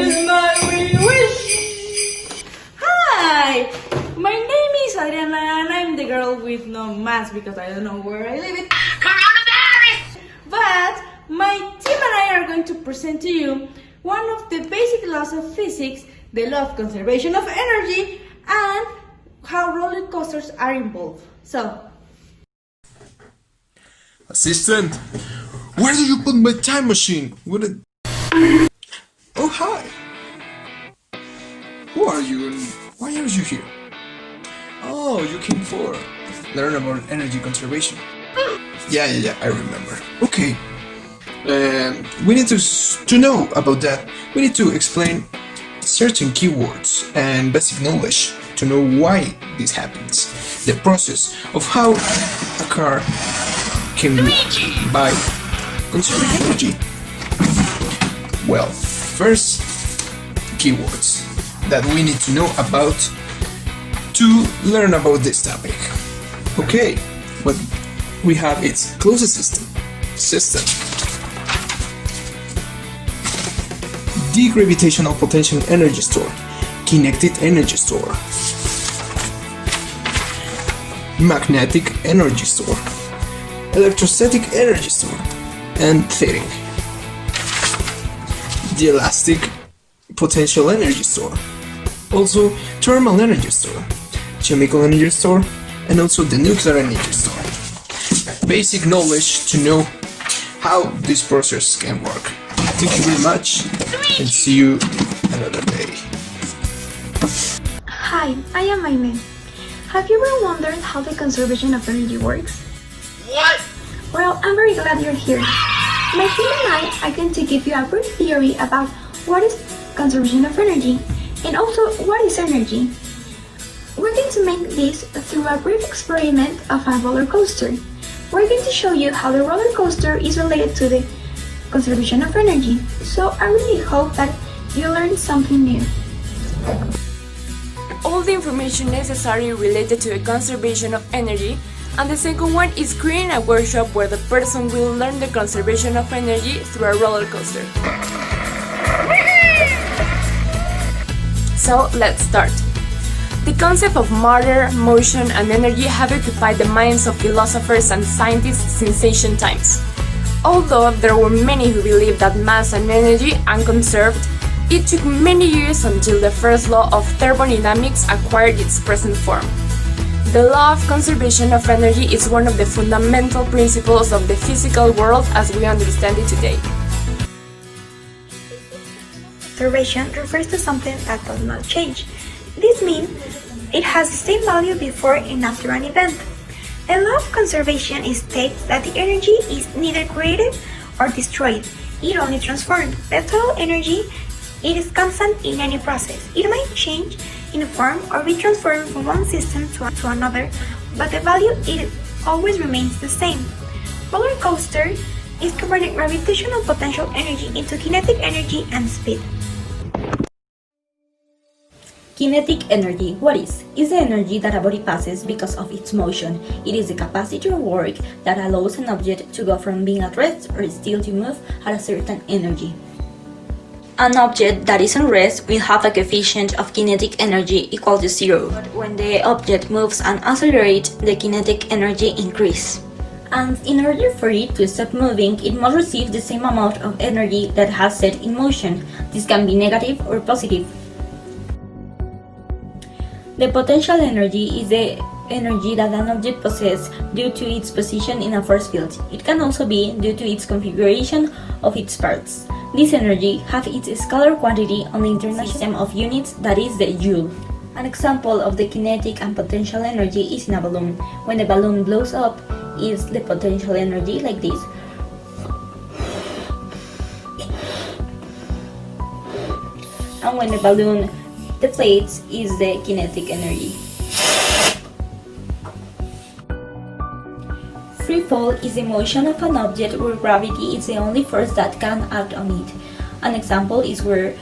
is my wish. Hi, my name is Adriana and I'm the girl with no mask because I don't know where I live it. Coronavirus! But my team and I are going to present to you one of the basic laws of physics, the law of conservation of energy, and how roller coasters are involved. So, Assistant, where do you put my time machine? Oh, hi. Who are you and why are you here? Oh, you came for learn about energy conservation. Yeah, I remember. Okay. We need to know about that. We need to explain certain keywords and basic knowledge to know why this happens. The process of how a car can work by conserving energy. Well, first, keywords that we need to know about to learn about this topic. Okay, what we have is closed system, degravitational potential energy store, kinetic energy store, magnetic energy store, electrostatic energy store, and threading. The elastic potential energy store, also thermal energy store, chemical energy store, and also the nuclear energy store. Basic knowledge to know how this process can work. Thank you very much and see you another day. Hi, I am Aime. Have you ever wondered how the conservation of energy works? what? Well, I'm very glad you're here. My team and I are going to give you a brief theory about what is conservation of energy and also what is energy. We're going to make this through a brief experiment of a roller coaster. We're going to show you how the roller coaster is related to the conservation of energy. So I really hope that you learned something new. All the information necessary related to the conservation of energy, and the second one is creating a workshop where the person will learn the conservation of energy through a roller coaster. So let's start. The concept of matter, motion, and energy have occupied the minds of philosophers and scientists since ancient times. Although there were many who believed that mass and energy are conserved, it took many years until the first law of thermodynamics acquired its present form. The law of conservation of energy is one of the fundamental principles of the physical world as we understand it today. Conservation refers to something that does not change. This means it has the same value before and after an event. The law of conservation states that the energy is neither created or destroyed, it only transformed. The total energy it is constant in any process. It might change in form or be transferred from one system to another, but the value it always remains the same. Roller coaster is converting gravitational potential energy into kinetic energy and speed. Kinetic energy, what is? Is the energy that a body passes because of its motion. It is the capacity or work that allows an object to go from being at rest or still to move at a certain energy. An object that is at rest will have a coefficient of kinetic energy equal to 0. But when the object moves and accelerates, the kinetic energy increases. And in order for it to stop moving, it must receive the same amount of energy that has set in motion. This can be negative or positive. The potential energy is the energy that an object possesses due to its position in a force field. It can also be due to its configuration of its parts. This energy has its scalar quantity on the international system of units, that is the joule. An example of the kinetic and potential energy is in a balloon. When the balloon blows up, is the potential energy like this. And when the balloon deflates, is the kinetic energy. Free fall is the motion of an object where gravity is the only force that can act on it. An example is where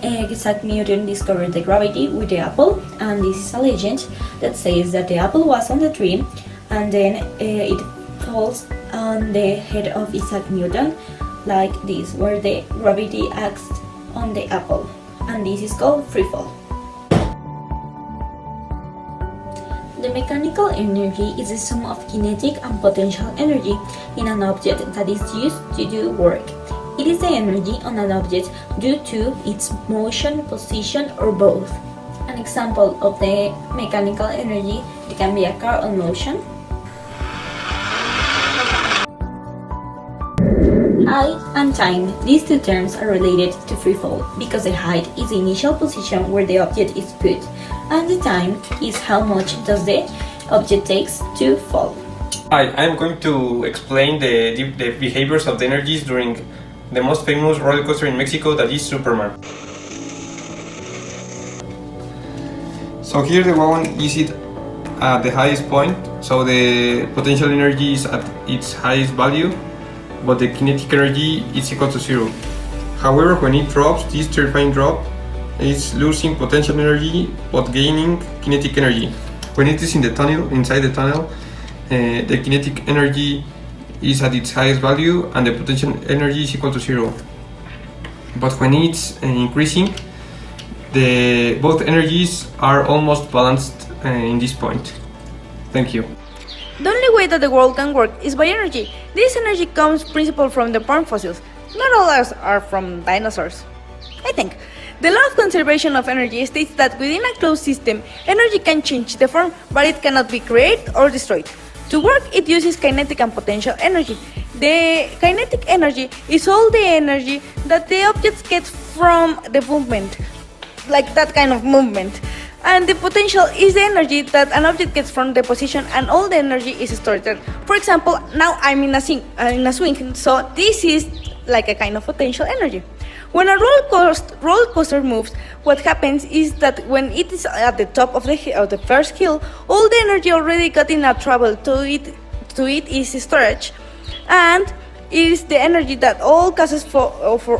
Isaac Newton discovered the gravity with the apple, and this is a legend that says that the apple was on the tree and then it falls on the head of Isaac Newton like this, where the gravity acts on the apple, and this is called free fall. The mechanical energy is the sum of kinetic and potential energy in an object that is used to do work. It is the energy on an object due to its motion, position, or both. An example of the mechanical energy, it can be a car on motion, height and time. These two terms are related to free fall because the height is the initial position where the object is put, and the time is how much does the object takes to fall. Hi, I'm going to explain the behaviors of the energies during the most famous roller coaster in Mexico, that is Superman. So here the wagon is at the highest point, so the potential energy is at its highest value, but the kinetic energy is equal to 0. However, when it drops, this terrifying drop is losing potential energy but gaining kinetic energy. When it is in the tunnel, inside the tunnel, the kinetic energy is at its highest value and the potential energy is equal to 0. But when it's increasing, both energies are almost balanced in this point. Thank you. The only way that the world can work is by energy. This energy comes principally from the plant fossils. Not all ours are from dinosaurs, I think. The law of conservation of energy states that within a closed system, energy can change the form, but it cannot be created or destroyed. To work, it uses kinetic and potential energy. The kinetic energy is all the energy that the objects get from the movement, like that kind of movement. And the potential is the energy that an object gets from the position, and all the energy is stored there. For example, now I'm in a swing, so this is like a kind of potential energy. When a roller coaster moves, what happens is that when it is at the top of the first hill, all the energy already got in a travel to it is storage, and it is the energy that all passes for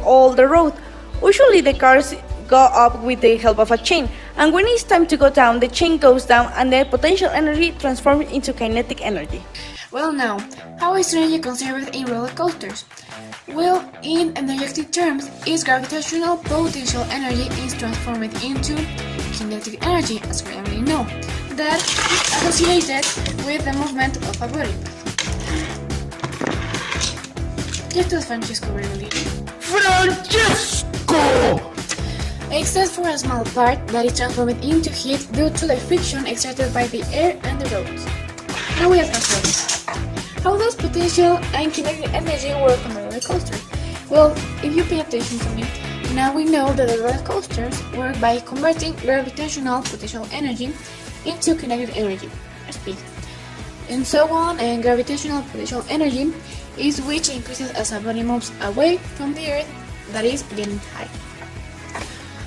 all the road. Usually the cars go up with the help of a chain, and when it's time to go down, the chain goes down and the potential energy transforms into kinetic energy. Well, now, how is energy conserved in roller coasters? Well, in energetic terms, its gravitational potential energy is transformed into kinetic energy, as we already know, that is associated with the movement of a body. ¿Esto es Francesco Bergolini? Francesco! Except for a small part that is transformed into heat due to the friction exerted by the air and the roads. Now we ask ourselves, how does potential and kinetic energy work on a roller coaster? Well, if you pay attention to me, now we know that the roller coasters work by converting gravitational potential energy into kinetic energy, speed, and so on. And gravitational potential energy is which increases as a body moves away from the earth, that is getting high.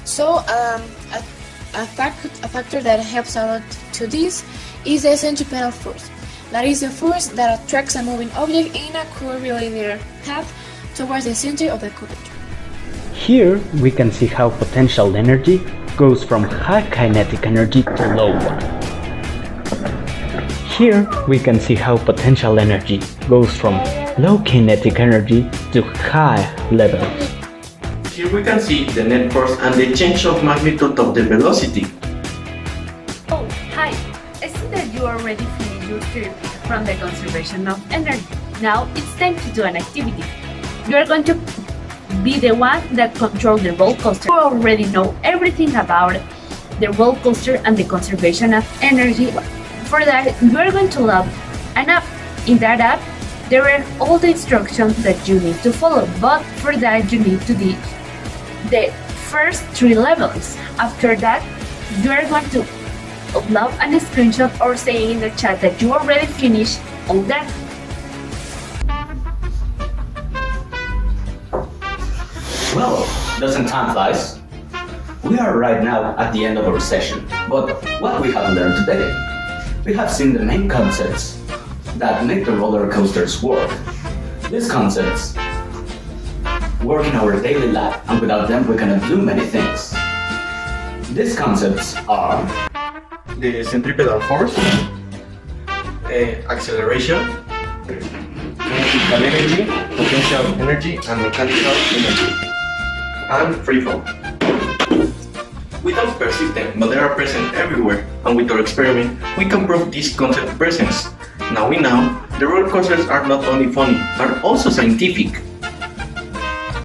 So a factor that helps a lot to this is the centripetal force. That is the force that attracts a moving object in a curvilinear path towards the center of the curvature. Here we can see how potential energy goes from high kinetic energy to low one. Here we can see how potential energy goes from low kinetic energy to high levels. Here we can see the net force and the change of magnitude of the velocity. Oh, hi! I see that you already finished your trip from the conservation of energy. Now it's time to do an activity. You are going to be the one that controls the roller coaster. You already know everything about the roller coaster and the conservation of energy. For that, you are going to load an app. In that app, there are all the instructions that you need to follow, but for that you need to do the first 3 levels. After that, you are going to upload a screenshot or say in the chat that you already finished all that. Well, doesn't time flies? We are right now at the end of our session, but what we have learned today? We have seen the main concepts that make the roller coasters work. These concepts work in our daily life, and without them we cannot do many things. These concepts are The centripetal force, acceleration, kinetic energy, potential energy, and mechanical energy. and freefall. We don't perceive them, but they are present everywhere, and with our experiment, we can prove this concept presence. Now we know, the roller coasters are not only funny, but also scientific.